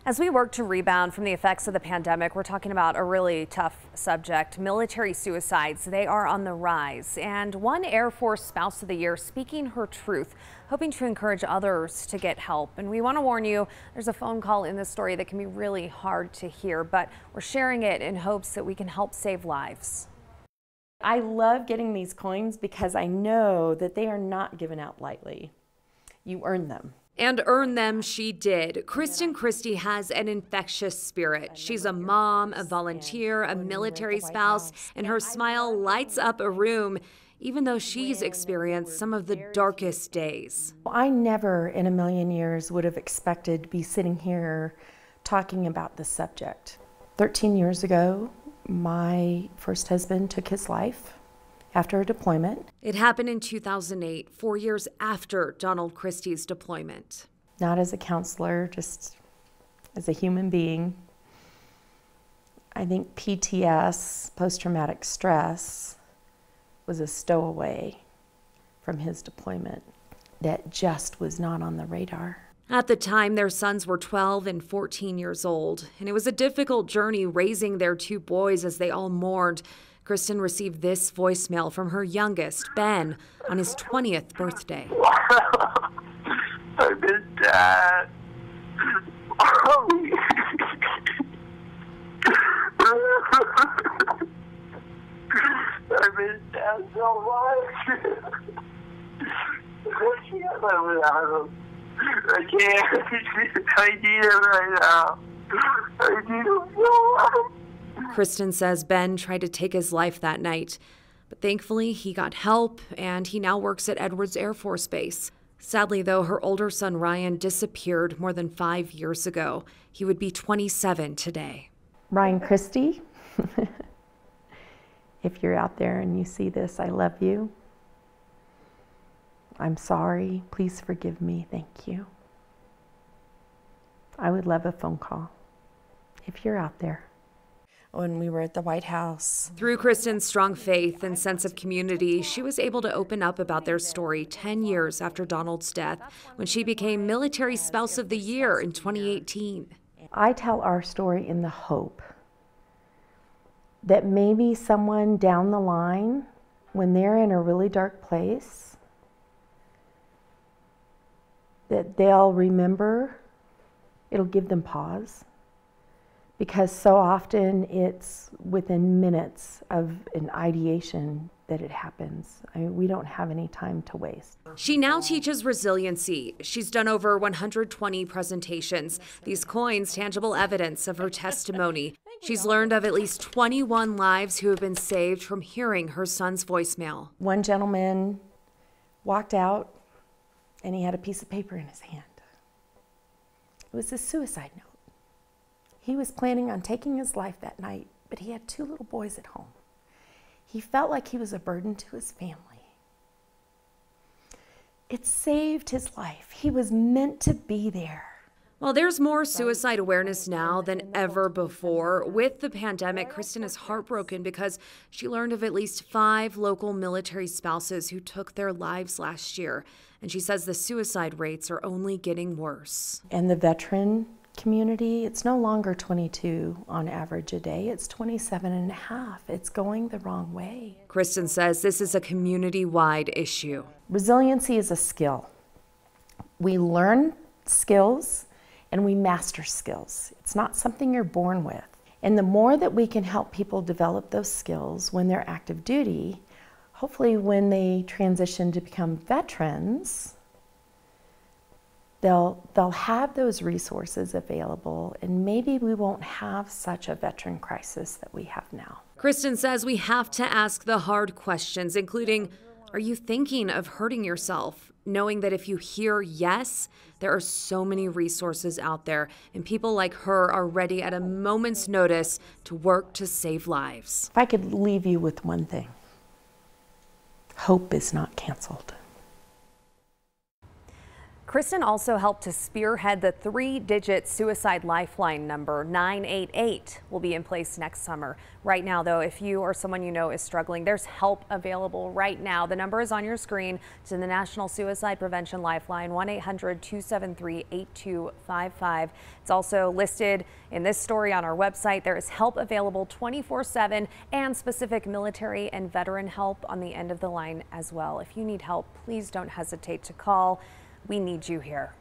As we work to rebound from the effects of the pandemic, we're talking about a really tough subject. Military suicides, they are on the rise. And one Air Force Spouse of the Year speaking her truth, hoping to encourage others to get help. And we want to warn you, there's a phone call in this story that can be really hard to hear, but we're sharing it in hopes that we can help save lives. I love getting these coins because I know that they are not given out lightly. You earn them. And earn them she did. Kristen Christie has an infectious spirit. She's a mom, a volunteer, a military spouse, and her smile lights up a room, even though she's experienced some of the darkest days. I never in a million years would have expected to be sitting here talking about this subject. 13 years ago, my first husband took his life after a deployment. It happened in 2008, 4 years after Donald Christie's deployment. Not as a counselor, just as a human being. I think PTS, post-traumatic stress, was a stowaway from his deployment that just was not on the radar. At the time, their sons were 12 and 14 years old, and it was a difficult journey raising their two boys as they all mourned. Kristen received this voicemail from her youngest, Ben, on his 20th birthday. I miss Dad. I miss Dad so much. I can't live without him. I can't. I need him right now. I need him so much. Kristen says Ben tried to take his life that night, but thankfully he got help and he now works at Edwards Air Force Base. Sadly, though, her older son Ryan disappeared more than 5 years ago. He would be 27 today. Ryan Christie, if you're out there and you see this, I love you. I'm sorry. Please forgive me. Thank you. I would love a phone call if you're out there. When we were at the White House. Through Kristen's strong faith and sense of community, she was able to open up about their story 10 years after Donald's death, when she became Military Spouse of the Year in 2018. I tell our story in the hope that maybe someone down the line, when they're in a really dark place, that they'll remember, it'll give them pause. Because so often it's within minutes of an ideation that it happens. I mean, we don't have any time to waste. She now teaches resiliency. She's done over 120 presentations. These coins, tangible evidence of her testimony. She's learned of at least 21 lives who have been saved from hearing her son's voicemail. One gentleman walked out and he had a piece of paper in his hand. It was a suicide note. He was planning on taking his life that night, but he had 2 little boys at home. He felt like he was a burden to his family. It saved his life. He was meant to be there. Well, there's more suicide awareness now than ever before. With the pandemic, Kristen is heartbroken because she learned of at least 5 local military spouses who took their lives last year. And she says the suicide rates are only getting worse. And the veteran community, it's no longer 22 on average a day, it's 27 and a half. It's going the wrong way. Kristen says this is a community-wide issue. Resiliency is a skill. We learn skills and we master skills. It's not something you're born with. And the more that we can help people develop those skills when they're active duty, hopefully when they transition to become veterans, they'll have those resources available, and maybe we won't have such a veteran crisis that we have now. Kristen says we have to ask the hard questions, including, are you thinking of hurting yourself? Knowing that if you hear yes, there are so many resources out there, and people like her are ready at a moment's notice to work to save lives. If I could leave you with one thing, hope is not canceled. Kristen also helped to spearhead the 3-digit suicide lifeline number. 988 will be in place next summer. Right now, though, if you or someone you know is struggling, there's help available right now. The number is on your screen. It's in the National Suicide Prevention Lifeline, 1-800-273-8255. It's also listed in this story on our website. There is help available 24/7 and specific military and veteran help on the end of the line as well. If you need help, please don't hesitate to call. We need you here.